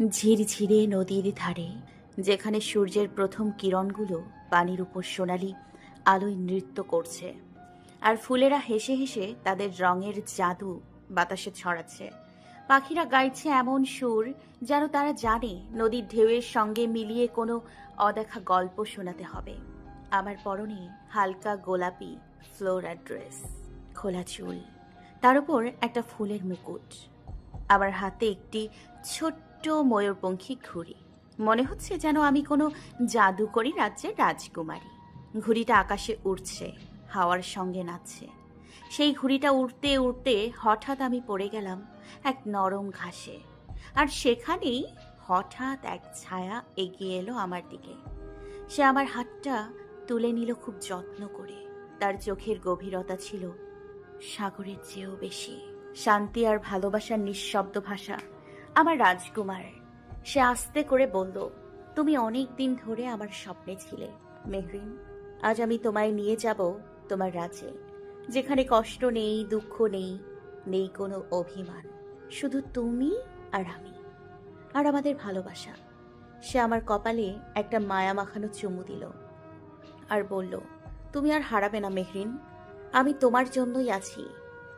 ঝিরঝিরে নদীর ধারে, যেখানে সূর্যের প্রথম কিরণগুলো পানির উপর সোনালি আলোয় নৃত্য করছে, আর ফুলেরা হেসে হেসে তাদের রঙের জাদু বাতাসে ছড়াচ্ছে। পাখিরা গাইছে এমন সুর যেন তারা জানে নদীর ঢেউয়ের সঙ্গে মিলিয়ে কোনো অদেখা গল্প শোনাতে হবে। আমার পরনে হালকা গোলাপি ফ্লোরার ড্রেস, খোলা চুল, তার উপর একটা ফুলের মুকুট। আমার হাতে একটি ছোট্ট ময়ূরপঙ্খী ঘুড়ি। মনে হচ্ছে যেন আমি কোনো জাদুকরী রাজ্যের রাজকুমারী। ঘুড়িটা আকাশে উড়ছে, হাওয়ার সঙ্গে নাচছে। সেই ঘুড়িটা উড়তে উড়তে হঠাৎ আমি পড়ে গেলাম এক নরম ঘাসে, আর সেখানেই হঠাৎ এক ছায়া এগিয়ে এলো আমার দিকে। সে আমার হাতটা তুলে নিল খুব যত্ন করে। তার চোখের গভীরতা ছিল সাগরের চেয়েও বেশি। শান্তি আর ভালোবাসার নিঃশব্দ ভাষা। আমার রাজকুমার। সে আস্তে করে বলল, তুমি অনেক দিন ধরে আমার স্বপ্নে ছিলে মেহরিন। আজ আমি তোমায় নিয়ে যাব তোমার রাজ্যে, যেখানে কষ্ট নেই, দুঃখ নেই, নেই কোনো অভিমান। শুধু তুমি আর আমি, আর আমাদের ভালোবাসা। সে আমার কপালে একটা মায়া মাখানো চুমু দিল আর বলল, তুমি আর হারাবে না মেহরিন। আমি তোমার জন্যই আছি।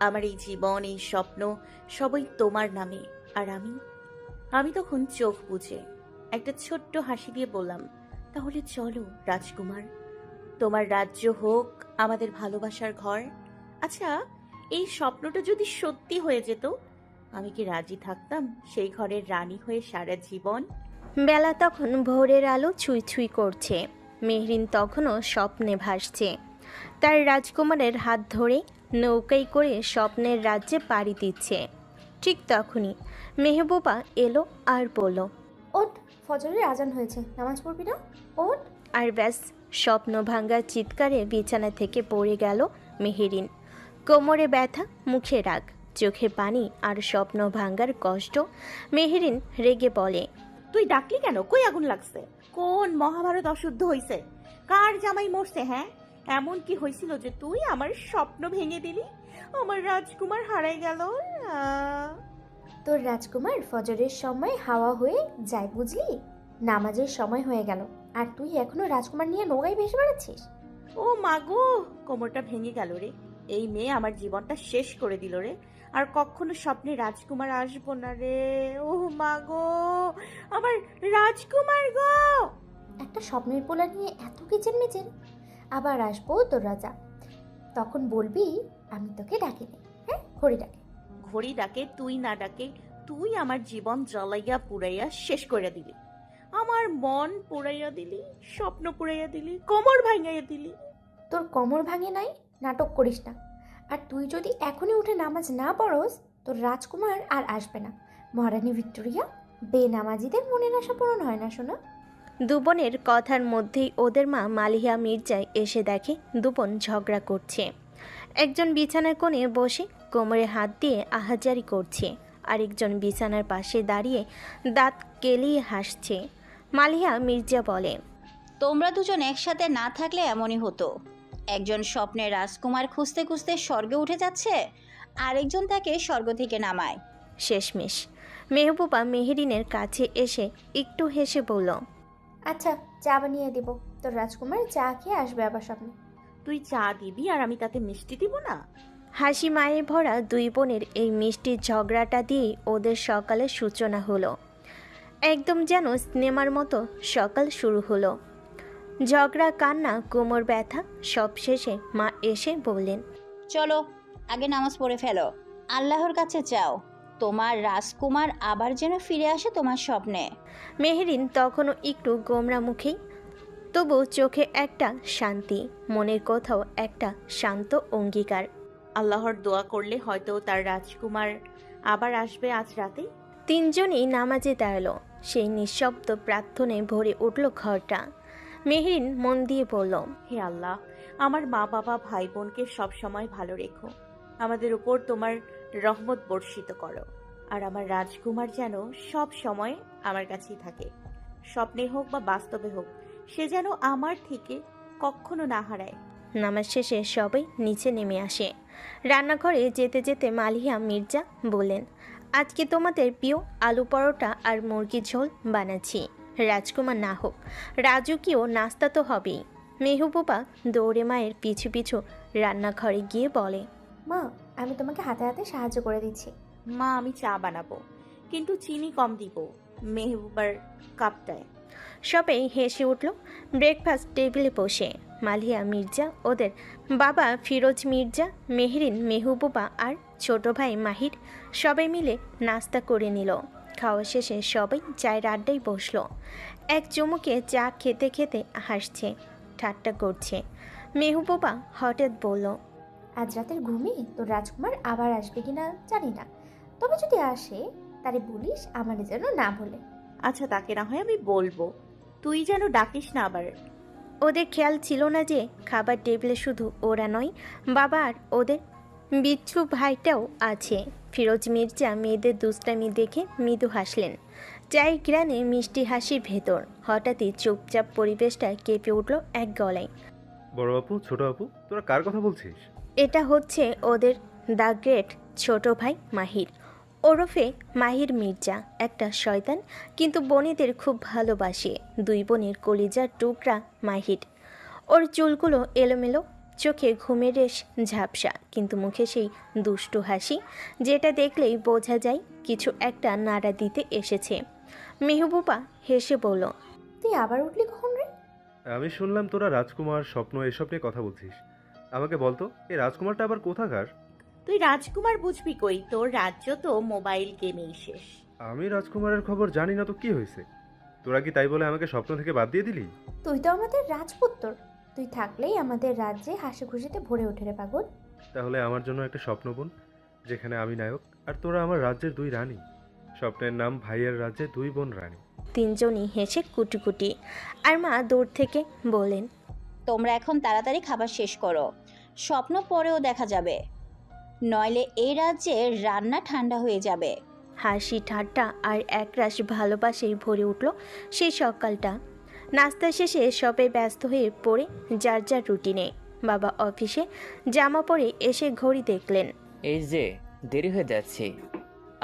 আমার এই জীবন, এই স্বপ্ন, সবই তোমার নামে। আর আমি তখন চোখ বুজে একটা ছোট্ট হাসি দিয়ে বললাম, তাহলে চলো রাজকুমার, তোমার রাজ্য হোক আমাদের ভালোবাসার ঘর। আচ্ছা, এই স্বপ্নটা যদি সত্যি হয়ে যেত, আমি কি রাজি থাকতাম সেই ঘরের রানী হয়ে সারা জীবন? বেলা তখন ভোরের আলো ছুঁই ছুঁই করছে। মেহরিন তখনও স্বপ্নে ভাসছে। তার রাজকুমারের হাত ধরে নৌকায় করে স্বপ্নের রাজ্যে পাড়ি দিচ্ছে। ঠিক তখনই মেহবুবা এলো আর বলল, ওঠ, ফজরের আজান হয়েছে, নামাজ পড়বি না? ওঠ। আর ব্যাস, স্বপ্ন ভাঙ্গার চিৎকারে বিছানা থেকে পড়ে গেল মেহেরিন। কোমরে ব্যথা, মুখে রাগ, চোখে পানি আর স্বপ্ন ভাঙ্গার কষ্ট। মেহেরিন রেগে বলে, তুই ডাকলি কেন? কই আগুন লাগছে? কোন মহাভারত অশুদ্ধ হইছে? কার জামাই মরছে? হ্যাঁ, এমন কি হয়েছিল যে তুই আমার স্বপ্ন ভেঙে দিলি? আমার রাজকুমার হারাই গেল। তোর রাজকুমার ফজরের সময় হাওয়া হয়ে যায়, বুঝলি? নামাজের সময় হয়ে গেল, আর তুই এখনো রাজকুমার নিয়ে নৌকায় ভেসে বেড়াচ্ছিস। ও মাগো, কোমরটা ভেঙে গেল রে। এই মেয়ে আমার জীবনটা শেষ করে দিল রে। আর কখনো স্বপ্নে রাজকুমার আসবো না রে। ও মাগো, আমার রাজকুমার গো। একটা স্বপ্নের পোলা নিয়ে এত কিচের আবার আসবো তোর রাজা, তখন বলবি আমি তোকে ডাকিনি। হ্যাঁ, ঘড়ি ডাকে। ঘড়ি ডাকে তুই না ডাকে, তুই আমার জীবন জ্বালাইয়া পুড়াইয়া শেষ করে দিলি। আমার মন পুড়াইয়া দিলি, স্বপ্ন পুড়াইয়া দিলি, কোমর ভাঙাইয়া দিলি। তোর কোমর ভাঙে নাই, নাটক করিস না। আর তুই যদি এখনই উঠে নামাজ না পড়স, তোর রাজকুমার আর আসবে না। মহারানী ভিক্টোরিয়া, বেনামাজিদের মনের আশা পূরণ হয় না শোনা। দুবনের কথার মধ্যেই ওদের মা মালিহা মির্জায় এসে দেখে দুবন ঝগড়া করছে। একজন বিছানার কোণে বসে কোমরে হাত দিয়ে আহাজারি করছে, আরেকজন বিছানার পাশে দাঁড়িয়ে দাঁত কেলিয়ে হাসছে। মালিহা মির্জা বলে, তোমরা দুজন একসাথে না থাকলে এমনই হতো। একজন স্বপ্নের রাজকুমার খুঁজতে খুঁজতে স্বর্গে উঠে যাচ্ছে, আরেকজন তাকে স্বর্গ থেকে নামায়। শেষমেশ মেহবুবা মেহেরিনের কাছে এসে একটু হেসে বলল, আচ্ছা, চা বানিয়ে দেব। তোর রাজকুমার চা খেয়ে আসবে আবার স্বপ্নে। তুই চা দিবি আর আমি তাতে মিষ্টি দিব না? হাসি মায়ে ভরা দুই বোনের এই মিষ্টির ঝগড়াটা দিয়েই ওদের সকালের সূচনা হলো। একদম যেন সিনেমার মতো সকাল শুরু হলো। ঝগড়া, কান্না, কোমর ব্যথা, সব শেষে মা এসে বললেন, চলো আগে নামাজ পড়ে ফেলো, আল্লাহর কাছে চাও তোমার রাজকুমার আবার যেন ফিরে আসে তোমার স্বপ্নে। মেহেরিন তখনও একটু গোমরা মুখেই, তবু চোখে একটা শান্তি, মনের কোথাও একটা শান্ত অঙ্গীকার। আল্লাহর দোয়া করলে হয়তো তার রাজকুমার আবার আসবে আজ রাতে। তিনজনই নামাজে দাঁড়ালো। সেই নিঃশব্দ প্রার্থনায় ভরে উঠল ঘরটা। মেহরিন মন দিয়ে বলল, হে আল্লাহ, আমার মা বাবা ভাই বোনকে সব সময় ভালো রেখো। আমাদের উপর তোমার রহমত বর্ষিত করো। আর আমার রাজকুমার যেন সব সময় আমার কাছেই থাকে, স্বপ্নে হোক বা বাস্তবে হোক, সে যেন আমার থেকে কখনো না হারায়। নামাজ শেষে সবাই নিচে নেমে আসে। রান্নাঘরে যেতে যেতে মালিহা মির্জা বললেন, আজকে তোমাদের প্রিয় আলু পরোটা আর মুরগির ঝোল বানাচ্ছি। রাজকুমার না হোক, রাজকীয় নাস্তা তো হবেই। মেহবুবা দৌড়ে মায়ের পিছু পিছু রান্নাঘরে গিয়ে বলে, মা, আমি তোমাকে হাতে হাতে সাহায্য করে দিচ্ছি। মা আমি চা বানাবো, কিন্তু চিনি কম দিব মেহবুবার কাপটায়। সবাই হেসে উঠল। ব্রেকফাস্ট টেবিলে বসে মালিয়া মির্জা, ওদের বাবা ফিরোজ মির্জা, মেহরিন, মেহবুবা আর ছোট ভাই মাহির সবাই মিলে নাস্তা করে নিল। খাওয়া শেষে সবাই চায়ের আড্ডায় বসলো। এক চুমুকে চা খেতে খেতে হাসছে, ঠাট্টা করছে। মেহবুবা হঠাৎ বলল, আজ রাতের ঘুমে তোর রাজকুমার আবার আসবে কিনা জানি না, তবে যদি আসে তারে বলিস আমার যেন না বলে। আচ্ছা তাকে না হয় আমি বলবো, তুই যেন ডাকিস না আবার। ওদের খেয়াল ছিল না যে খাবার টেবিলে শুধু ওরা নয়, বাবা আর ওদের বিচ্ছু ভাইটাও আছে। ফিরোজ মির্জা মেয়েদের দুষ্টামি দেখে মৃদু হাসলেন। চায়ের গ্রানে মিষ্টি হাসির ভেতর হঠাৎই চুপচাপ পরিবেশটা কেঁপে উঠল এক গলায়। বড় আপু, ছোট আপু, তোরা কার কথা বলছিস? এটা হচ্ছে ওদের দ্য গ্রেট ছোট ভাই মাহির, ওরফে মাহির মির্জা। একটা শয়তান, কিন্তু বোনেদের খুব ভালোবাসে। দুই বোনের কলিজার টুকরা মাহির। ওর চুলগুলো এলোমেলো, চোখে ঘুমের রেশ ঝাপসা, কিন্তু মুখে সেই দুষ্টু হাসি যেটা দেখলেই বোঝা যায় কিছু একটা নাড়া দিতে এসেছে। মেহবুবা হেসে বলল, তুই আবার উঠলি কখন রে? আমি শুনলাম তোরা রাজকুমার, স্বপ্ন এসব নিয়ে কথা বলছিস। আমাকে বলতো এই রাজকুমারটা আবার কোথাকার? তুই রাজকুমার বুঝবি কই, তোর রাজ্য তো মোবাইল গেমেই শেষ। আমি রাজকুমারের খবর জানি না তো কি হয়েছে? তোরা কি তাই বলে আমাকে স্বপ্ন থেকে বাদ দিয়ে দিলি? তুই তো আমাদের রাজপুত্র, তুই থাকলেই আমাদের রাজ্যে হাসি খুশিতে ভরে ওঠে রে পাগল। তাহলে আমার জন্য একটা স্বপ্ন বোন, যেখানে আমি নায়ক আর তোরা আমার রাজ্যের দুই রানী। স্বপ্নের নাম ভাইয়ের রাজ্যে দুই বোন রানী। তিনজনই হেসে কুটিকুটি। আর মা দূর থেকে বলেন, তোমরা এখন তাড়াতাড়ি খাবার শেষ করো, স্বপ্ন পরেও দেখা যাবে, নইলে এই রাজ্যে রান্না ঠান্ডা হয়ে যাবে। হাসি ঠাট্টা আর একরাশ ভালোবাসায় ভরে উঠল সেই সকালটা। নাস্তা শেষে সবাই ব্যস্ত হয়ে পড়ে যার যার রুটিনে। বাবা অফিসে জামা পরে এসে ঘড়ি দেখলেন। এই যে দেরি হয়ে যাচ্ছে,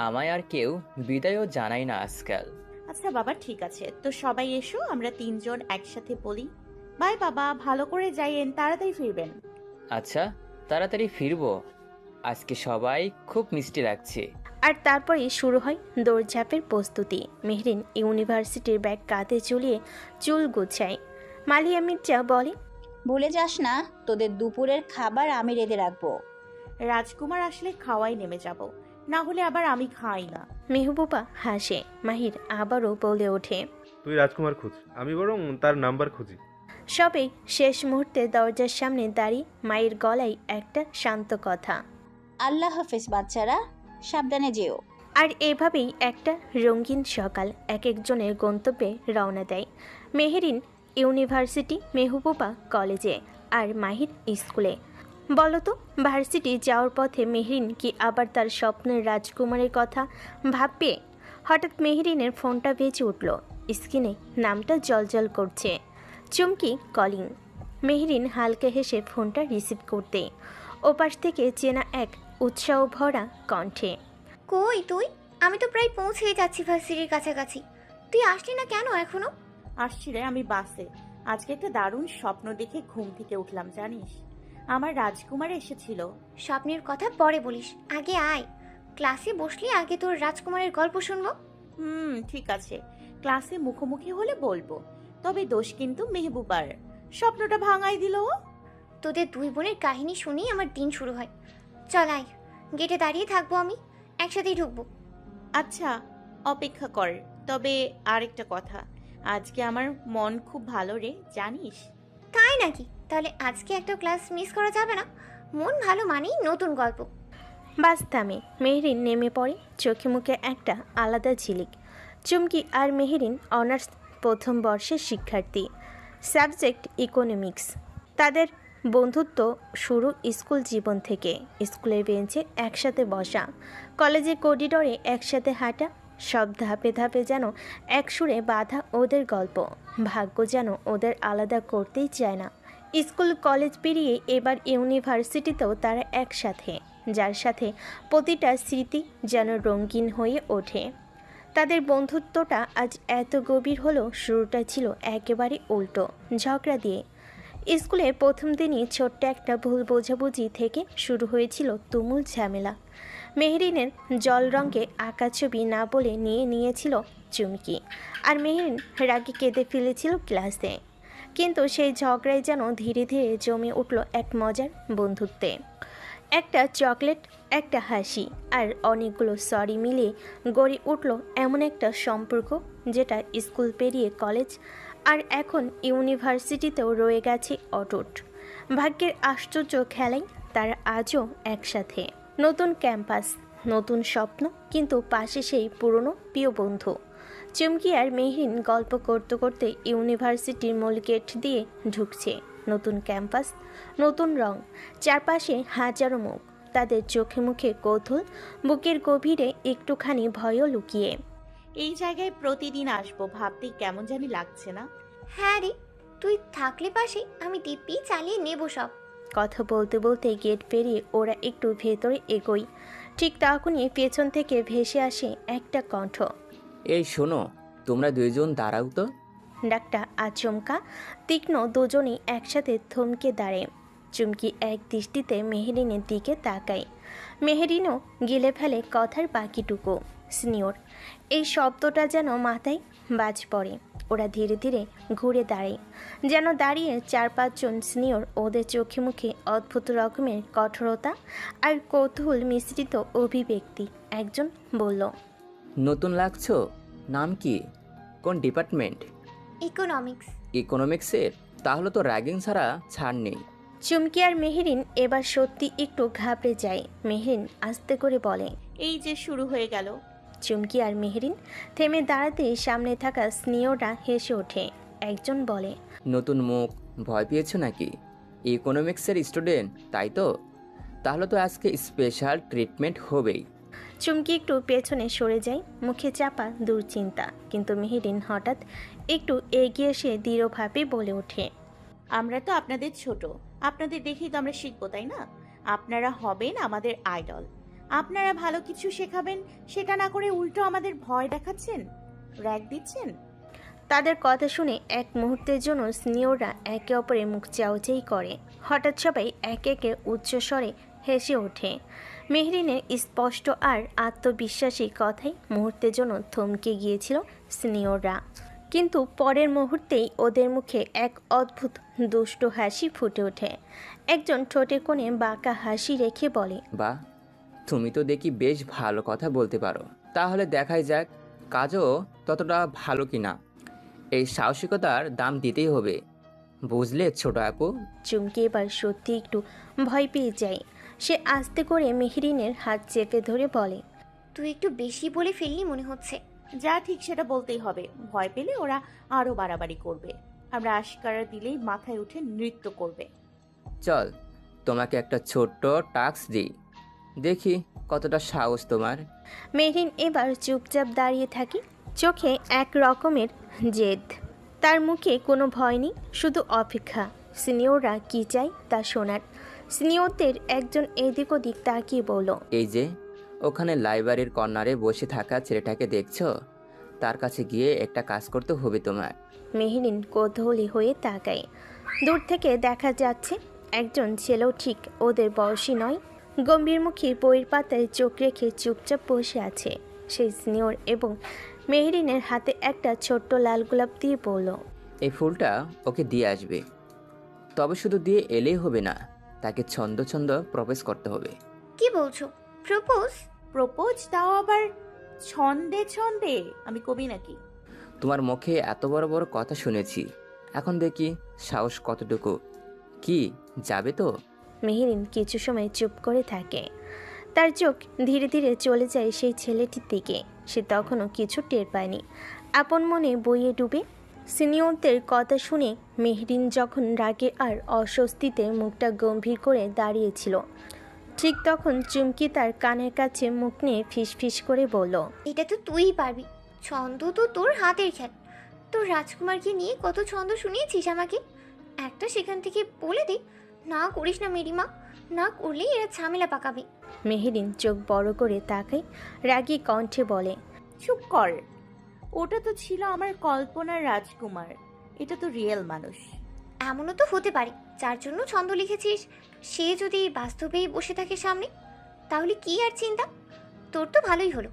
আমায় আর কেউ বিদায়ও জানাই না আজকাল। আচ্ছা বাবা ঠিক আছে, তো সবাই এসো, আমরা তিনজন একসাথে বলি বাই। বাবা ভালো করে যাইয়েন, তাড়াতাড়ি ফিরবেন। আচ্ছা, তাড়াতাড়ি ফিরবো। আজকে সবাই খুব মিষ্টি লাগছে। আর তারপরেই শুরু হয় দৌড়ঝাঁপের প্রস্তুতি। মেহরিন ইউনিভার্সিটির ব্যাগ কাঁধে ঝুলিয়ে চুল গুছায়। মালিয়া মির্জা বলে, ভুলে যাস না, তোদের দুপুরের খাবার আমি রেঁধে রাখবো। রাজকুমার আসলে খাওয়াই নেমে যাব, না হলে আবার আমি খাই না। মেহবুবা হাসে। মাহির আবারও বলে ওঠে, তুই রাজকুমার খুঁজ, আমি বরং তার নাম্বার খুঁজি। সবাই শেষ মুহূর্তে দরজার সামনে দাঁড়িয়ে মায়ের গলায় একটা শান্ত কথা, আল্লাহ হাফেজ বাচ্চারা, সাবধানে যেও। আর এভাবেই একটা রঙিন সকাল এক একজনের গন্তব্যে রওনা দেয়। মেহরিন ইউনিভার্সিটি, মেহবুবা কলেজে, আর মাহির স্কুলে। বলতো, ভার্সিটি যাওয়ার পথে মেহরিন কি আবার তার স্বপ্নের রাজকুমারের কথা ভাববে? হঠাৎ মেহরিনের ফোনটা বেজে উঠল। স্ক্রিনে নামটা জলজল করছে। চুমকি কলিং। মেহরিন হালকা হেসে ফোনটা রিসিভ করতে ওপাশ থেকে চেনা এক উৎসাহ ভরা কণ্ঠে, কই তুই? আমি তো প্রায় পৌঁছেই যাচ্ছি ভার্সিটির কাছাকাছি, তুই আসলি না কেন এখনো? আসছি রে, আমি বাসে। আজকে একটা দারুণ স্বপ্ন দেখে ঘুম থেকে উঠলাম জানিস, আমার রাজকুমার এসেছিল। স্বপ্নের কথা পরে বলিস, আগে আয়। ক্লাসে বসলি আগে তোর রাজকুমারের গল্প শুনবো। ঠিক আছে, ক্লাসে মুখোমুখি হলে বলবো, তবে দোষ কিন্তু মেহবুবার, স্বপ্নটা ভাঙাই দিল ও। তোদের দুই বোনের কাহিনী শুনেই আমার দিন শুরু হয়। চল আয়, গেটে দাঁড়িয়ে থাকবো, আমি একসাথেই ঢুকবো। আচ্ছা অপেক্ষা কর, তবে আরেকটা কথা, আজকে আমার মন খুব ভালো রে জানিস। তাই নাকি? তাহলে আজকে একটা ক্লাস মিস করা যাবে না। মন ভালো মানেই নতুন গল্প। বাস থামে। মেহরিন নেমে পড়ে, চোখে মুখে একটা আলাদা ঝিলিক। চুমকি আর মেহরিন অনার্স প্রথম বর্ষের শিক্ষার্থী, সাবজেক্ট ইকোনমিক্স। তাদের বন্ধুত্ব শুরু স্কুল জীবন থেকে। স্কুলের বেঞ্চে একসাথে বসা, কলেজের করিডোরে একসাথে হাঁটা, সব ধাপে ধাপে যেন এক সুরে বাঁধা ওদের গল্প। ভাগ্য যেন ওদের আলাদা করতেই চায় না। স্কুল কলেজ পেরিয়ে এবার ইউনিভার্সিটিতেও তারা একসাথে। যার সাথে প্রতিটা স্মৃতি যেন রঙিন হয়ে ওঠে। তাদের বন্ধুত্বটা আজ এত গভীর হলো শুরুটা ছিল একেবারে উল্টো, ঝগড়া দিয়ে। স্কুলে প্রথম দিনই ছোট্ট একটা ভুল বোঝাবুঝি থেকে শুরু হয়েছিল তুমুল ঝামেলা। মেহরিনের জল রঙে আঁকা ছবি না বলে নিয়ে নিয়েছিল চুমকি, আর মেহরিন রাগে কেঁদে ফেলেছিল ক্লাসে। কিন্তু সেই ঝগড়ায় যেন ধীরে ধীরে জমে উঠল এক মজার বন্ধুত্বে। একটা চকলেট, একটা হাসি আর অনেকগুলো সরি মিলিয়ে গড়ে উঠল এমন একটা সম্পর্ক যেটা স্কুল পেরিয়ে কলেজ আর এখন ইউনিভার্সিটিতেও রয়ে গেছে অটুট। ভাগ্যের আশ্চর্য খেলাই তারা আজও একসাথে। নতুন ক্যাম্পাস, নতুন স্বপ্ন, কিন্তু পাশে সেই পুরনো প্রিয় বন্ধু। চুমকি আর মেহরিন গল্প করতে করতে ইউনিভার্সিটির মূল গেট দিয়ে ঢুকছে। নতুন ক্যাম্পাস, নতুন রং, চারপাশে হাজারো মুখ, তাদের চোখে মুখে কৌতূহল, বুকের গভীরে একটুখানি ভয়ও লুকিয়ে। এই জায়গায় প্রতিদিন আসবো ভাবতেই কেমন জানি লাগছে না? হ্যাঁ রে, তুই থাকলে পাশে আমি দিব্যি চালিয়ে নেব সব। কথা বলতে বলতে গেট পেরিয়ে ওরা একটু ভেতরে এগোয়। ঠিক তখনই পেছন থেকে ভেসে আসে একটা কণ্ঠ। এই শোনো, তোমরা দুইজন দাঁড়াও তো। ডাকটা আচমকা, তীক্ষ্ণ, দুজনেই একসাথে থমকে দাঁড়ে। চুমকি এক দৃষ্টিতে মেহরিনের দিকে তাকায়। মেহরিনও গিলে ফেলে কথার বাকিটুকু। সিনিয়র, এই শব্দটা যেন মাথায় বাজ পড়ে। ওরা ধীরে ধীরে ঘুরে দাঁড়ায়, যেন দাঁড়িয়ে 4-5 জন সিনিয়র। ওদের চোখে মুখে অদ্ভুত রকমের কঠোরতা আর কৌতূহল মিশ্রিত অভিব্যক্তি। একজন বলল, নতুন লাগছো? নাম কি? কোন ডিপার্টমেন্ট? ইকোনমিক্স। ইকোনমিক্সের? তাহলে তো র্যাগিং ছাড়া ছাড় নেই। চুমকি আর মেহরিন এবার সত্যি একটু ঘাবড়ে যায়। মেহরিন আস্তে করে বলে, এই যে শুরু হয়ে গেল। চুমকি আর মেহরিন থেমে দাঁড়াতে সামনে থাকা স্নেহরা হেসে ওঠে। একজন বলে, নতুন মুখ, ভয় পেয়েছো নাকি? ইকোনমিক্সের স্টুডেন্ট তাই তো? তাহলে তো আজকে স্পেশাল ট্রিটমেন্ট হবেই। চুমকি একটু পেছনে সরে যায়, মুখে চাপা দুশ্চিন্তা। কিন্তু মেহরিন হঠাৎ একটু এগিয়ে এসে দৃঢ়ভাবে বলে ওঠে, আমরা তো আপনাদের ছোট, আপনাদের দেখেই তো আমরা শিখবো, তাই না? আপনারা হবেন আমাদের আইডল। আপনারা ভালো কিছু শেখাবেন, সেটা না করে উল্টো আমাদের ভয় দেখাচ্ছেন, র‍্যাগ দিচ্ছেন। তাদের কথা শুনে এক মুহূর্তের জন্য সিনিয়ররা একে অপরের মুখ চাওয়াচাই করে। হঠাৎ সবাই একে একে উচ্চস্বরে হেসে ওঠে। মেহরিনের স্পষ্ট আর আত্মবিশ্বাসী কথায় মুহূর্তের জন্য থমকে গিয়েছিল সিনিয়ররা। কিন্তু পরের মুহূর্তেই ওদের মুখে এক অদ্ভুত দুষ্ট হাসি ফুটে ওঠে। একজন ঠোঁটে কোণে বাঁকা হাসি রেখে বলে, বাহ, তুমি তো দেখি বেশ ভালো কথা বলতে পারো। তাহলে দেখাই যাক কাজও ততটা ভালো কিনা। এই সাহসিকতার দাম দিতেই হবে, বুঝলে ছোট আপু? চুমকি এবার সত্যি একটু ভয় পেয়ে যায়। সে আস্তে করে মেহরিনের হাত চেপে ধরে বলে, তুই একটু বেশি বলে ফেললি মনে হচ্ছে। যা ঠিক সেটা বলতেই হবে। ভয় পেলে ওরা আরো বাড়াবাড়ি করবে। আমরা আশকারা দিলেই মাথায় উঠে নৃত্য করবে। চল, তোমাকে একটা ছোট্ট টাস্ক দিই, দেখি কতটা সাহস তোমার। মেহরিন এবার চুপচাপ দাঁড়িয়ে থাকে, চোখে এক রকমের জেদ। তার মুখে কোনো ভয় নেই, শুধু অপেক্ষা সিনিয়ররা কি চাই তা শোনার। সিনিয়রদের একজন এদিক ওদিক তাকিয়ে বলল, এই যে ওখানে লাইব্রেরির কর্নারে বসে থাকা ছেলেটাকে দেখছো? তার কাছে গিয়ে একটা কাজ করতে হবে তোমার। মেহরিন কৌতূহলী হয়ে তাকায়। দূর থেকে দেখা যাচ্ছে একজন ছেলেও ঠিক ওদের বয়সী নয়, গম্ভীর মুখে বইয়ের পাতায় চোখ রেখে চুপচাপ বসে আছে। সেই সিনিয়র এবং মেহরিনের হাতে একটা ছোট্ট লাল গোলাপ দিয়ে বলল, এই ফুলটা ওকে দিয়ে আসবে, তবে শুধু দিয়ে এলেই হবে না, তাকে ছন্দ ছন্দ প্রপোজ করতে হবে। কি বলছো? প্রপোজ? প্রপোজ, তাও আবার ছন্দে ছন্দে? আমি কবি নাকি? তোমার মুখে এত বড় বড় কথা শুনেছি, এখন দেখি সাহস কতটুকু। কি যাবে তো? মেহরিন কিছু সময় চুপ করে থাকে। তার চোখ ধীরে ধীরে চলে যায় সেই ছেলেটির দিকে। সে তখনও কিছু টের পায়নি, আপন মনে বইয়ে ডুবে। সিনিয়রদের কথা শুনে মেহরিন যখন রাগে আর অস্বস্তিতে মুখটা গম্ভীর করে দাঁড়িয়েছিল, ঠিক তখন চুমকি তার কানের কাছে মুখ নিয়ে ফিসফিস করে বলল, এটা তো তুইই পারবি, ছন্দ তো তোর হাতের খেল। তোর রাজকুমারকে নিয়ে কত ছন্দ শুনিয়েছিস আমাকে, একটা সেখান থেকে বলে দে। না করিস না মেরিমা, না করলেই এরা ঝামেলা পাকাবে। মেহেরিন চোখ বড় করে তাকায়, রাগী কণ্ঠে বলে, চুপ কর। ওটা তো ছিল আমার কল্পনার রাজকুমার, এটা তো রিয়েল মানুষ। এমনও তো হতে পারে যার জন্য ছন্দ লিখেছিস সে যদি বাস্তবেই বসে থাকে সামনে, তাহলে কি আর চিন্তা, তোর তো ভালোই হলো।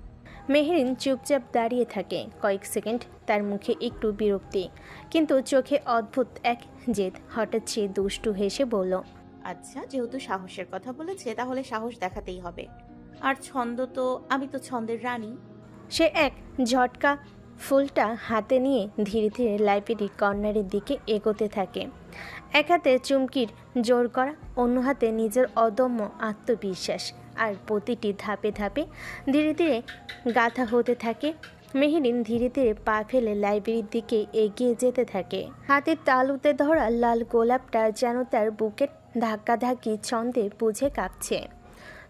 মেহেরিন চুপচাপ দাঁড়িয়ে থাকে কয়েক সেকেন্ড, তার মুখে একটু বিরক্তি, কিন্তু চোখে অদ্ভুত এক জেদ। হঠাৎ সে দুষ্টু হেসে বলল, আচ্ছা, যেহেতু সাহসের কথা বলেছে তাহলে সাহস দেখাতেই হবে। আর ছন্দ তো, আমি তো ছন্দের রানী। সে এক ঝটকা ফুলটা হাতে নিয়ে ধীরে ধীরে লাইব্রেরির কর্নারের দিকে এগোতে থাকে। এক হাতে চুমকির জোর করা, অন্য হাতে নিজের অদম্য আত্মবিশ্বাস, আর প্রতিটি ধাপে ধাপে ধীরে ধীরে গাথা হতে থাকে। মেহেরিন ধীরে ধীরে পা ফেলে লাইব্রেরির দিকে এগিয়ে যেতে থাকে। হাতের তালুতে ধরা লাল গোলাপটা যেন তার বুকের ধাক্কাধাক্কি ছন্দে বুঝে কাঁপছে।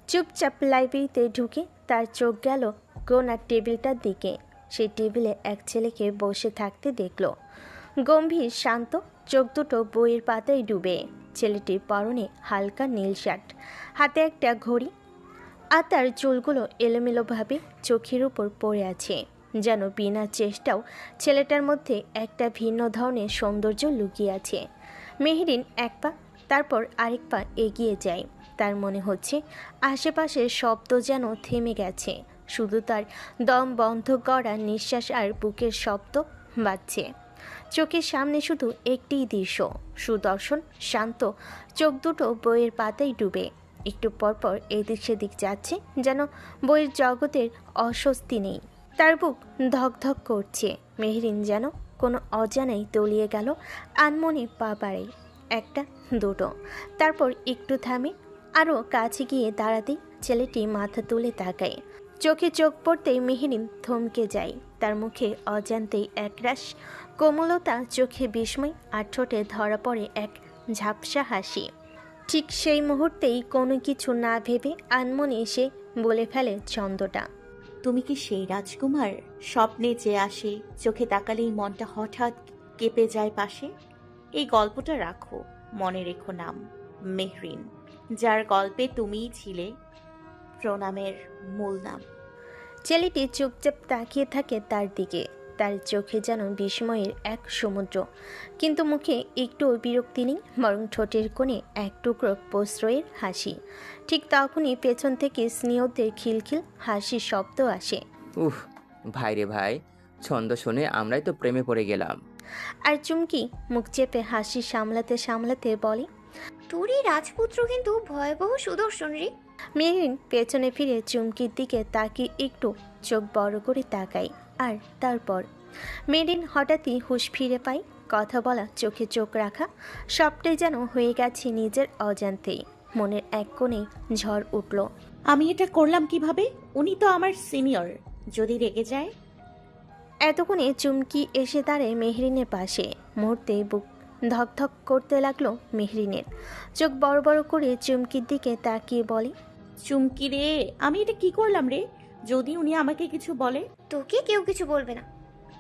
চুপচাপ লাইব্রেরিতে ঢুকে তার চোখ গেল কোনার টেবিলটার দিকে। সেই টেবিলে এক ছেলেকে বসে থাকতে দেখল, গম্ভীর শান্ত, চোখ দুটো বইয়ের পাতায় ডুবে। ছেলেটির পরনে হালকা নীল শার্ট, হাতে একটা ঘড়ি, আর তার চুলগুলো এলোমেলোভাবে চোখের উপর পড়ে আছে, যেন বিনা চেষ্টাও ছেলেটার মধ্যে একটা ভিন্ন ধরনের সৌন্দর্য লুকিয়ে আছে। মেহেরিন এক পা তারপর আরেক পা এগিয়ে যায়। তার মনে হচ্ছে আশেপাশে শব্দ যেন থেমে গেছে, শুধু তার দম বন্ধ করা নিঃশ্বাস আর বুকের শব্দ বাজছে। চোখের সামনে শুধু একটিই দৃশ্য, সুদর্শন, শান্ত, চোখ দুটো বইয়ের পাতায় ডুবে। একটু পরপর এদিক সেদিক যাচ্ছে, যেন বইয়ের জগতের অস্বস্তি নেই। তার বুক ধকধক করছে। মেহেরিন যেন কোনো অজানাই তলিয়ে গেল আনমনে পা বাড়ায়, একটা, দুটো, তারপর একটু থামে। আরও কাছে গিয়ে দাঁড়াতেই ছেলেটি মাথা তুলে তাকায়। চোখে চোখ পড়তেই মেহেরিন থমকে যায়। তার মুখে অজান্তেই একরাশ কোমলতা, চোখে বিস্ময়, আর ঠোঁটে ধরা পড়ে এক ঝাপসা হাসি। ঠিক সেই মুহূর্তেই কোনো কিছু না ভেবে আনমনে এসে বলে ফেলে ছন্দটা, তুমি কি সেই রাজকুমার, স্বপ্নে যে আসে, চোখে তাকালেই মনটা হঠাৎ কেঁপে যায় পাশে? এই গল্পটা রাখো, মনে রেখো নাম মেহরিন, যার গল্পে তুমিই ছিলে প্রণামের মূল নাম। ছেলেটি চুপচাপ তাকিয়ে থাকে তার দিকে, তার চোখে যেন বিস্ময়ের এক সমুদ্র, কিন্তু মুখে একটু বিরক্তি নেই, বরং ঠোঁটের কোণে এক টুকরো প্রশ্রয়ের হাসি। ঠিক তখনই পেছন থেকে স্নেহদের খিলখিল হাসির শব্দ আসে। উহ, ভাই রে ভাই, ছন্দ শুনে আমরাই তো প্রেমে পড়ে গেলাম। আর চুমকি মুখ চেপে হাসি সামলাতে সামলাতে বলে, তোর এই রাজপুত্র কিন্তু ভয়াবহ সুদর্শন রে। মেহরিন পেছনে ফিরে চুমকির দিকে তাকিয়ে একটু চোখ বড় করে তাকায়, আর তারপর মেহরিন হঠাৎই হুঁশ ফিরে পায়। কথা বলা, চোখে চোখ রাখা, সবটাই যেন হয়ে গেছে নিজের অজান্তেই। মনের এক কোণেই ঝড় উঠল। আমি এটা করলাম কিভাবে? উনি তো আমার সিনিয়র, যদি রেগে যায়। এতক্ষণে চুমকি এসে দাঁড়ায় মেহরিনের পাশে। মুহূর্তে বুক ধকধক করতে লাগলো মেহরিনের। চোখ বড় বড় করে চুমকির দিকে তাকিয়ে বলে, চুমকি রে, আমি এটা কি করলাম রে? যদি উনি আমাকে কিছু বলে? তোকে কেউ কিছু বলবে না,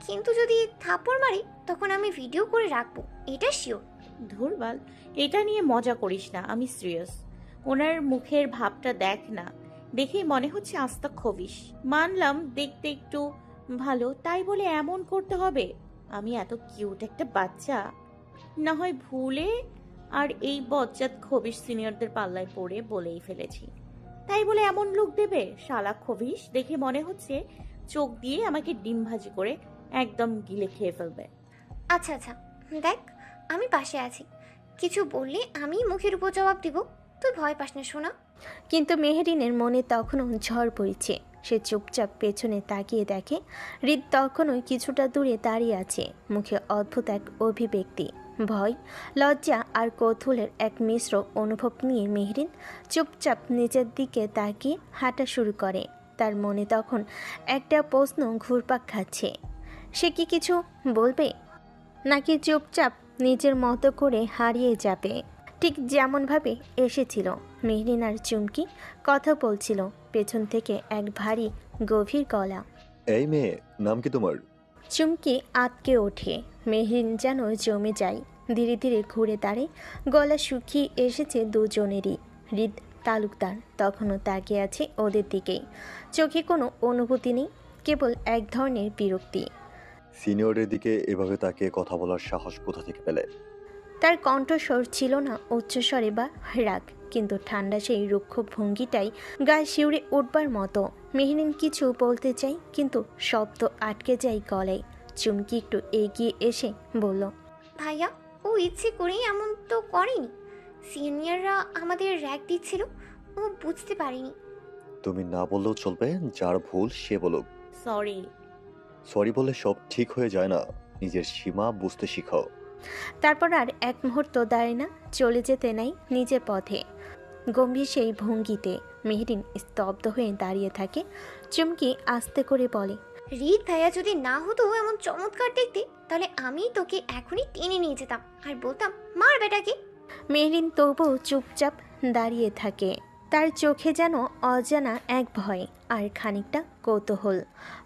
কিন্তু যদি থাপ্পড় মারে তখন আমি ভিডিও করে রাখবো, এটা শিওর। ধুরবাল, এটা নিয়ে মজা করিস না, আমি সিরিয়াস। ওনার মুখের ভাবটা দেখ না, দেখেই মনে হচ্ছে আস্তা খবিস। মানলাম দেখতে একটু ভালো, তাই বলে এমন করতে হবে? আমি এত কিউট একটা বাচ্চা না হয় ভুলে আর এই বজ্জাত খবিস সিনিয়রদের পাল্লায় পড়ে বলেই ফেলেছি, তাই বলে এমন লুক দেবে? শালা খবিস, দেখে মনে হচ্ছে চোখ দিয়ে আমাকে ডিম ভাজি করে একদম গিলে খেয়ে ফেলবে। আচ্ছা আচ্ছা, দেখ আমি পাশে আছি, কিছু বললে আমি মুখের উপর জবাব দিব, তুই ভয় পাস না শোনা। কিন্তু মেহরিনের মনে তখনও ঝড় বইছে। সে চুপচাপ পেছনে তাকিয়ে দেখে হৃদ তখনও কিছুটা দূরে দাঁড়িয়ে আছে, মুখে অদ্ভুত এক অভিব্যক্তি, ভয়, লজ্জা আর কৌতূহলের এক মিশ্র অনুভব নিয়ে মেহরিন চুপচাপ নিচের দিকে তাকিয়ে হাঁটা শুরু করে। তার মনে তখন একটা প্রশ্ন ঘুরপাক খাচ্ছে, সে কি কিছু বলবে, নাকি চুপচাপ নিজের মতো করে হারিয়ে যাবে, ঠিক যেমনভাবে এসেছিল। মেহরিন আর চুমকি কথা বলছিল, পেছন থেকে এক ভারী গভীর গলা। এই মেয়ে, নাম কি তোমার? চুমকি আটকে ওঠে। মেহরিন যেন জমে যায়, ধীরে ধীরে ঘুরে দাঁড়ায়। গলা শুকিয়ে এসেছে দুজনেরই। হৃদ তালুকদার তখনও তাকিয়ে আছে ওদের দিকেই। চোখে কোনো অনুভূতি নেই, কেবল এক ধরনের বিরক্তি। সিনিয়রের দিকে এভাবে তাকিয়ে কথা বলার সাহস কোথা থেকে পেলে? তার কণ্ঠস্বর ছিল না উচ্চস্বরে বা রাগ, কিন্তু ঠান্ডা সেই রুক্ষ ভঙ্গিটাই গায়ে শিউরে উঠবার মতো। মেহরিন কিছু বলতে চাই, কিন্তু শব্দ আটকে যায় গলায়। চুমকি একটু এগিয়ে এসে বলল, ভাইয়া, ও ইচ্ছে করেই এমন তো করেনি। সিনিয়ররা আমাদের র্যাক দিচ্ছিল, ও বুঝতে পারিনি। তুমি না বললেও চলবে, যার ভুল সে বলুক। সরি। সরি বললে সব ঠিক হয়ে যায় না, নিজের সীমা বুঝতে শিখো। তারপর আর এক মুহূর্ত দাঁড়ায় না, চলে যেতে নাই নিজের পথে। গম্ভীর সেই ভঙ্গিতে মেহরিন স্তব্ধ হয়ে দাঁড়িয়ে থাকে। চুমকি আস্তে করে বলে, রিত ভাইয়া যদি না হতো এমন চমৎকার দেখতে, তাহলে আমি তোকে এখনই টেনে নিয়ে যেতাম আর বলতাম, মার বেটাকে। মেহরিন তবুও চুপচাপ দাঁড়িয়ে থাকে। তার চোখে যেন অজানা এক ভয় আর খানিকটা কৌতূহল।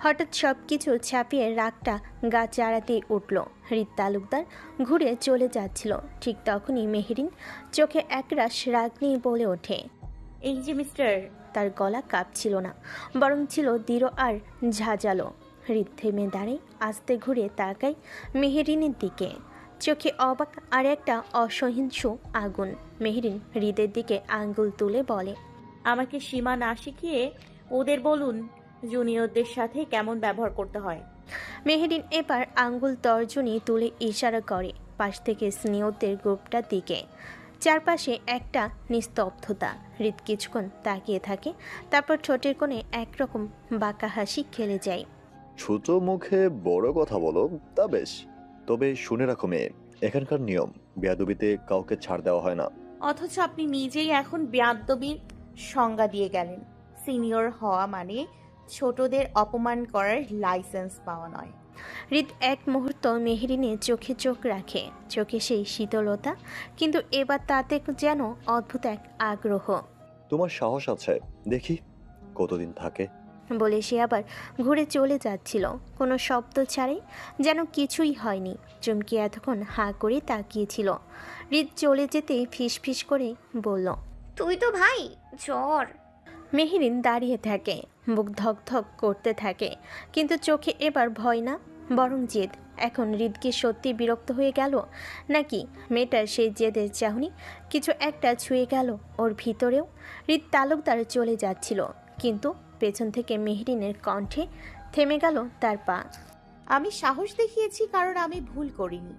হঠাৎ সব কিছু ছাপিয়ে রাগটা গা চাড়াতেই উঠল। হৃদ তালুকদার ঘুরে চলে যাচ্ছিল, ঠিক তখনই মেহরিন চোখে একরাশ রাগ নিয়ে বলে ওঠে, এই যে মিস্টার। তার গলা কাঁপছিল না, বরং ছিল দৃঢ় আর ঝাঁঝালো। হৃদ থেমে দাঁড়ায়, আস্তে ঘুরে তাকায় মেহরিনের দিকে। চোখে অবাক আর একটা অসহিষ্ণু আগুন। মেহরিন হৃদের দিকে আঙ্গুল তুলে বলে, আমাকে সীমা না শিখিয়ে ওদের বলুন জুনিয়রদের সাথে কেমন ব্যবহার করতে হয়। মেহরিন এবার আঙ্গুল তর্জনী তুলে ইশারা করে পাশ থেকে স্নেহদের গ্রুপটার দিকে। চারপাশে একটা নিস্তব্ধতা। হৃদ কিছুক্ষণ তাকিয়ে থাকে, তারপর ঠোঁটের কোণে একরকম বাঁকা হাসি খেলে যায়। ছোট মুখে বড় কথা বলো, তা বেশ। তবে শুনে রাখো মেয়ে, এখানকার নিয়ম, বেয়াদবিতে কাউকে ছাড় দেওয়া হয় না। অথচ আপনি নিজেই এখন বেয়াদ্দবির সংজ্ঞা দিয়ে গেলেন। সিনিয়র হওয়া মানে ছোটদের অপমান করার লাইসেন্স পাওয়া নয়। হৃদ এক মুহূর্ত মেহরিনের চোখে চোখ রাখে, চোখে সেই শীতলতা, কিন্তু এবার তাতে যেন অদ্ভুত এক আগ্রহ। তোমার সাহস আছে, দেখি কতদিন থাকে। বলে সে আবার ঘুরে চলে যাচ্ছিল, কোনো শব্দ ছাড়াই, যেন কিছুই হয়নি। চুমকি এতক্ষণ হাঁ করে তাকিয়েছিল। হৃদ চলে যেতে ফিসফিস করে বলল, তুই তো ভাই জ্বর। মেহরিন দাঁড়িয়ে থাকে, বুক ধক ধক করতে থাকে, কিন্তু চোখে এবার ভয় না, বরং জেদ। এখন হৃদ কি সত্যি বিরক্ত হয়ে গেল, নাকি মেয়েটার সেই জেদের চাহনি কিছু একটা ছুঁয়ে গেল ওর ভিতরেও? হৃদ তালুকদার চলে যাচ্ছিল, কিন্তু পেছন থেকে মেহরিনের কণ্ঠে থেমে গেল তার পা। আমি সাহস দেখিয়েছি কারণ আমি ভুল করিনি।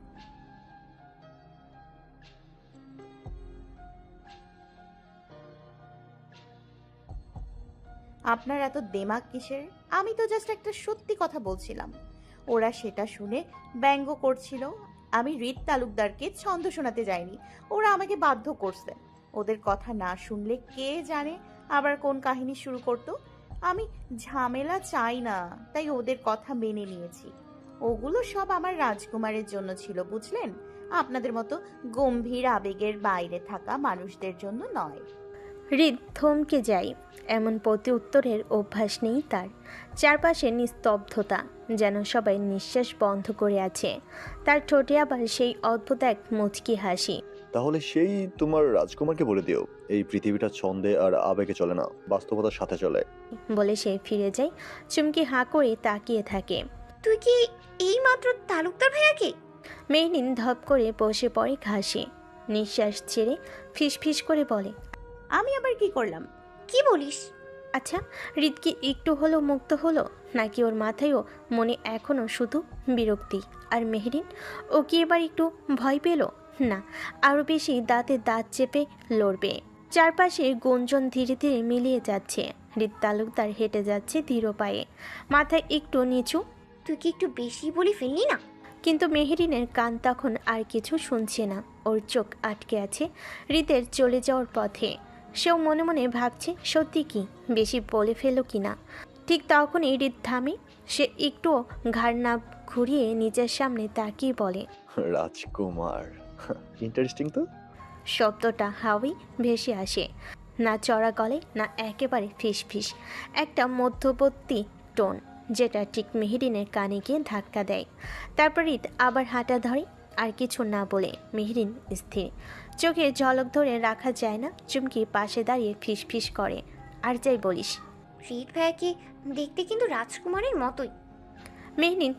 আপনার এত দেমাগ কিসের? আমি তো জাস্ট একটা সত্যি কথা বলছিলাম। ওরা সেটা শুনে ব্যঙ্গ করছিল। আমি হৃদ তালুকদারকে ছন্দ শোনাতে যাইনি, ওরা আমাকে বাধ্য করছে। ওদের কথা না শুনলে কে জানে আবার কোন কাহিনী শুরু করতো। আমি ঝামেলা চাই না, তাই ওদের কথা মেনে নিয়েছি। ওগুলো সব আমার রাজকুমারের জন্য ছিল, বুঝলেন? আপনাদের মতো গম্ভীর আবেগের বাইরে থাকা মানুষদের জন্য নয়। হৃদ থমকে যায়, এমন প্রতি উত্তরের অভ্যাস নেই তার। চারপাশে নিস্তব্ধতা, যেন সবাই নিঃশ্বাস বন্ধ করে আছে। তার ঠোঁটে আবার সেই অদ্ভুত এক মুচকি হাসি। তাহলে সেই তোমার রাজকুমারকে বলে দিও, এই পৃথিবীটা ছন্দে আর আবেগে চলে না, বাস্তবতার সাথে চলে। বলে সে ফিরে যায়। চুমকি হাঁ করে তাকিয়ে থাকে। তুই কি এই মাত্র তালুকদার ভাইয়াকে? মেহরিন ধপ করে বসে পড়ে ঘাসে, নিঃশ্বাস ছেড়ে ফিসফিস করে বলে, আমি আবার কি করলাম? কি বলিস? আচ্ছা, হৃদ কি একটু হলো মুক্ত হলো, নাকি ওর মাথায়ও মনে এখনও শুধু বিরক্তি? আর মেহরিন, ও কি এবার একটু ভয় পেল? না, আরও বেশি দাঁতে দাঁত চেপে লড়বে। চারপাশে গুঞ্জন ধীরে ধীরে মিলিয়ে যাচ্ছে। হৃদ তালুকদার হেঁটে যাচ্ছে ধীর পায়ে, মাথায় একটু নিচু। তুই কি একটু বেশি বলে ফেললি না? কিন্তু মেহরিনের কান তখন আর কিছু শুনছে না, ওর চোখ আটকে আছে হৃদের চলে যাওয়ার পথে। সেও মনে মনে ভাবছে সত্যি কি বেশি বলে ফেলো কিনা। ঠিক তখনই হৃদ থামে। সে একটুও ঘাড় না ঘুরিয়ে নিজের সামনে তাকিয়ে বলে, রাজকুমার, ইন্টারেস্টিং তো। শব্দটা হাওয়াই ভেসে আসে, না চড়া গলে, না একেবারে ফিসফিস, একটা মধ্যবর্তী টোন, যেটা ঠিক মেহরিনের কানে গিয়ে ধাক্কা দেয়। তারপর হৃদ আবার হাঁটা ধরে, আর কিছু না বলে মেহরিন স্থির, চোখে ঝলক ধরে রাখা যায় না। চুমকি পাশে দাঁড়িয়ে ফিস ফিস করে, আর যাই বলিস। রিত ভাইয়াকে দেখতে কিন্তু রাজকুমারের মতোই। মেহরিন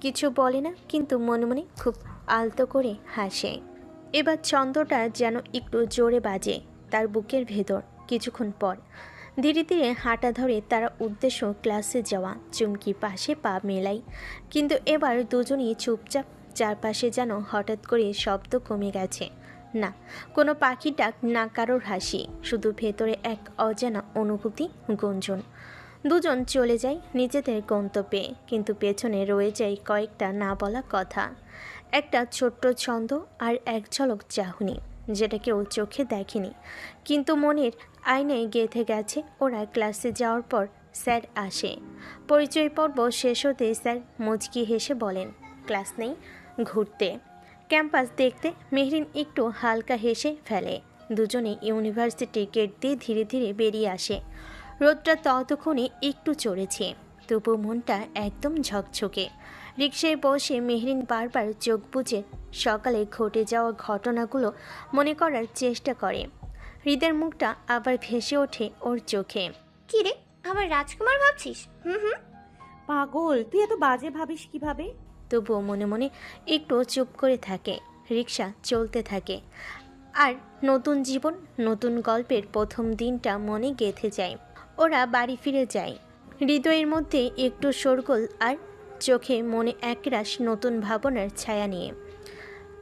কিছু বলে না, কিন্তু মনে মনে খুব আলতো করে হাসে। এবার ছন্দটা যেন একটু জোরে বাজে তার বুকের ভেতর। কিছুক্ষণ পর ধীরে ধীরে হাঁটা ধরে তারা উদ্দেশ্য ক্লাসে যাওয়া। চুমকি পাশে পা মেলাই, কিন্তু এবার দুজনই চুপচাপ। চারপাশে যেন হঠাৎ করে শব্দ কমে গেছে। না কোনো পাখি ডাক, না কারোর হাসি, শুধু ভেতরে এক অজানা অনুভূতি, গুঞ্জন। দুজন চলে যায় নিজেদের গন্তব্যে, কিন্তু পেছনে রয়ে যায় কয়েকটা না বলা কথা, একটা ছোট্ট ছন্দ আর এক ঝলক চাহনি, যেটা কেউ চোখে দেখেনি কিন্তু মনের আয়নায় গেঁথে গেছে। ওরা ক্লাসে যাওয়ার পর স্যার আসে। পরিচয় পর্ব শেষ হতে স্যার মুচকি হেসে বলেন, ক্লাস নেই, ঘুরতে, ক্যাম্পাস দেখতে। মেহরিন একটু হালকা হেসে ফেলে। দুজনে ইউনিভার্সিটির গেট দিয়ে ধীরে ধীরে বেরিয়ে আসে। রোদটা ততক্ষণে একটু চড়েছে, তবু মনটা একদম ঝকঝকে। রিকশায় বসে মেহরিন বারবার চোখ বুজে সকালে ঘটে যাওয়া ঘটনাগুলো মনে করার চেষ্টা করে। হৃদের মুখটা আবার ভেসে ওঠে ওর চোখে। কি রে, আমার রাজকুমার ভাবছিস? হুম। পাগল, তুই এত বাজে ভাবিস কিভাবে? তবুও মনে মনে একটু চুপ করে থাকে। রিকশা চলতে থাকে, আর নতুন জীবন, নতুন গল্পের প্রথম দিনটা মনে গেঁথে যায়। ওরা বাড়ি ফিরে যায় হৃদয়ের মধ্যে একটু শোরগোল, আর চোখে মনে একরাশ নতুন ভাবনার ছায়া নিয়ে।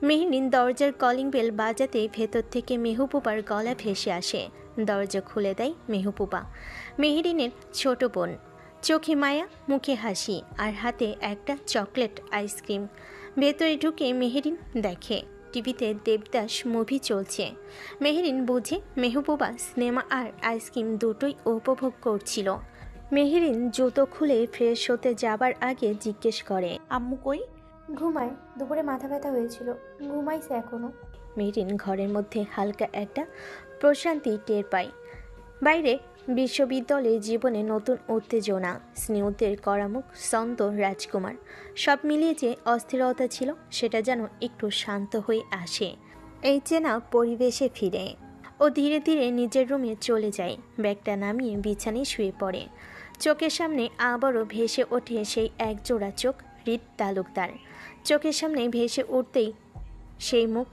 মেহরিন দরজার কলিং বেল বাজাতে ভেতর থেকে মেহবুবার গলা ভেসে আসে। দরজা খুলে দেয় মেহবুবা, মেহরিনের ছোট বোন। চোখে মায়া, মুখে হাসি, আর হাতে একটা চকলেট আইসক্রিম। ভেতরে ঢুকে মেহরিন দেখে টিভিতে দেবদাস মুভি চলছে। মেহরিন বুঝে মেহবুবা সিনেমা আর আইসক্রিম দুটোই উপভোগ করছিল। মেহরিন জুতো খুলে ফ্রেশ হতে যাবার আগে জিজ্ঞেস করে, আম্মু কই? ঘুমায়, দুপুরে মাথা ব্যথা হয়েছিল, ঘুমাইছে এখনো। মেহরিন ঘরের মধ্যে হালকা একটা প্রশান্তি টের পায়। বাইরে বিশ্ববিদ্যালয়ের জীবনে নতুন উত্তেজনা, স্নেহদের করামুখ, সন্ত রাজকুমার, সব মিলিয়ে যে অস্থিরতা ছিল সেটা যেন একটু শান্ত হয়ে আসে এই চেনা পরিবেশে ফিরে। ও ধীরে ধীরে নিজের রুমে চলে যায়, ব্যাগটা নামিয়ে বিছানায় শুয়ে পড়ে। চোখের সামনে আবারও ভেসে ওঠে সেই একজোড়া চোখ, হৃদ তালুকদার। চোখের সামনে ভেসে উঠতেই সেই মুখ,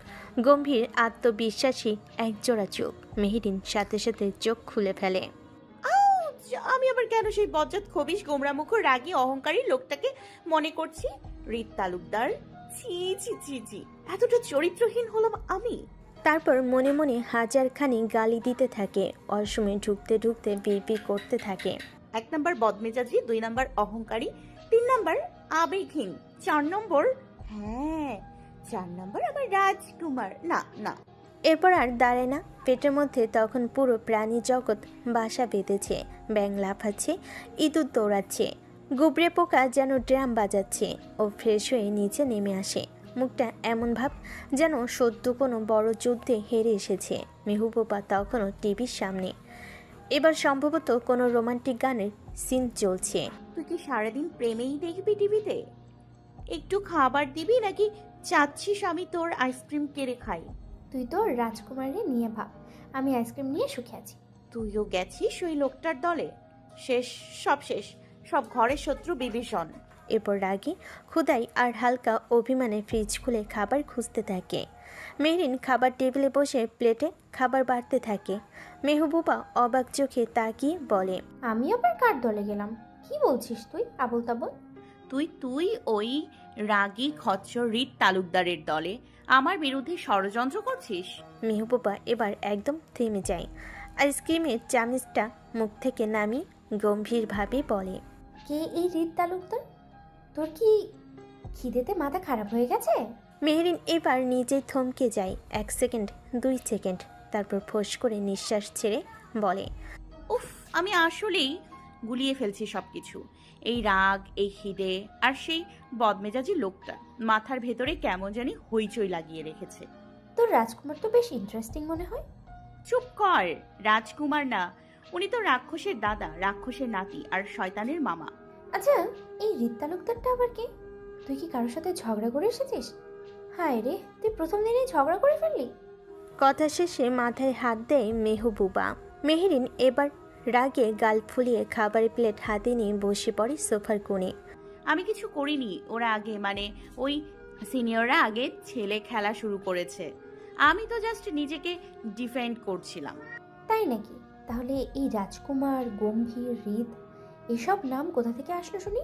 গম্ভীর আত্মবিশ্বাসী একজোড়া চোখ। মেহরিন সাথে সাথে চোখ খুলে ফেলে। আমি আবার কেন সেই বজ্জাত খবিশ গোমরামুখ রাগী অহংকারী লোকটাকে মনে করছি? রিত তালুকদার, ছি ছি ছি ছি, এতটা চরিত্রহীন হলাম আমি। তারপর মনে মনে হাজারখানি গালি দিতে থাকে। অসমে ঢুকতে ঢুকতে বিড়বিড় করতে থাকে, 1 নম্বর বদমেজাজি, 2 নম্বর অহংকারী, 3 নম্বর আবেগহীন, 4 নম্বর, হ্যাঁ 4 নম্বর আমার রাজকুমার। না না, এরপর আর দাঁড়ায় না। পেটের মধ্যে তখন পুরো প্রাণী জগৎ বাসা বেঁধেছে। ব্যাঙ লাফাচ্ছে, ইঁদুর দৌড়াচ্ছে, গুবরে পোকা যেন ড্রাম বাজাচ্ছে। ও ফ্রেশ হয়ে নিচে নেমে আসে, মুখটা এমন ভাব যেন সদ্য কোনো বড় যুদ্ধে হেরে এসেছে। মেহবুবা তখনও টিভির সামনে। এবার সম্ভবত কোনো রোমান্টিক গানের সিন চলছে। তুই কি সারাদিন প্রেমেই দেখবি টিভিতে? একটু খাবার দিবি নাকি চাচ্ছিস আমি তোর আইসক্রিম কেড়ে খাই? তুই তোর রাজকুমারকে নিয়ে ভাব, আমি আইসক্রিম নিয়ে সুখে আছি। তুইও গেছিস ওই লোকটার দলে? শেষ, সব শেষ, সব ঘরের শত্রু বিভীষণ। এরপর রাগে, ক্ষুধায় আর হালকা অভিমানে ফ্রিজ খুলে খাবার খুঁজতে থাকে। মেহরিন খাবার টেবিলে বসে প্লেটে খাবার বাড়তে থাকে। মেহবুবা অবাক চোখে তাকিয়ে বলে, আমি আবার কার দলে গেলাম? কি বলছিস তুই আবল তাবল? তুই ওই রাগী খচ্চর রিত তালুকদারের দলে আমার বিরুদ্ধে ষড়যন্ত্র করছিস? মেহবুবা এবার একদম থেমে যায়। আইসক্রিমের চামিচটা মুখ থেকে নামিয়ে গম্ভীরভাবে বলে, কে এই রিত তালুকদার? তোর কি খিদেতে মাথা খারাপ হয়ে গেছে? মেহরিন এবার নিজে থমকে যায়, 1 সেকেন্ড, 2 সেকেন্ড, তারপর ফোঁস করে নিঃশ্বাস ছেড়ে বলে, উফ, আমি আসলেই গুলিয়ে ফেলছি সবকিছু। এই রাগ, এই খিদে, আর সেই বদমেজাজি লোকটা মাথার ভেতরে কেমন জানি হইচই লাগিয়ে রেখেছে। তোর রাজকুমার তো বেশ ইন্টারেস্টিং মনে হয়। চুপ কর, রাজকুমার না, উনি তো রাক্ষসের দাদা, রাক্ষসের নাতি আর শয়তানের মামা। আচ্ছা, এই রিত তালুকদারটা আবার কে? তুই কি কারোর সাথে ঝগড়া করে এসেছিস? হায় রে, তুই প্রথম দিনেই ঝগড়া করে ফেললি? কথা শেষে মাথায় হাত দেয় মেহবুবা। মেহরিন এবার রাগে গাল ফুলিয়ে খাবারের প্লেট হাতে নিয়ে বসে পড়ে সোফার কোণে। আমি কিছু করিনি, ওরা আগে মানে ওই সিনিয়ররা আগে ছেলে খেলা শুরু করেছে, আমি তো জাস্ট নিজেকে ডিফেন্ড করছিলাম। তাই নাকি? তাহলে এই রাজকুমার, গম্ভীর, হৃদ এসব নাম কোথা থেকে আসলো শুনি?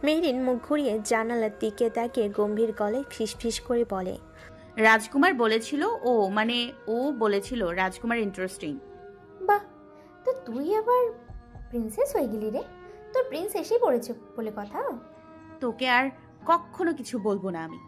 মেহরিন মুখ ঘুরিয়ে জানালার দিকে তাকিয়ে গম্ভীর গলায় ফিসফিস করে বলে, রাজকুমার বলেছিল, ও বলেছিল রাজকুমার ইন্টারেস্টিং। বাহ, তো তুই আবার প্রিন্সেস হয়ে গেলি রে। তোর প্রিন্স এসেই পড়েছে বলে কথা। তোকে আর কখনো কিছু বলবো না আমি।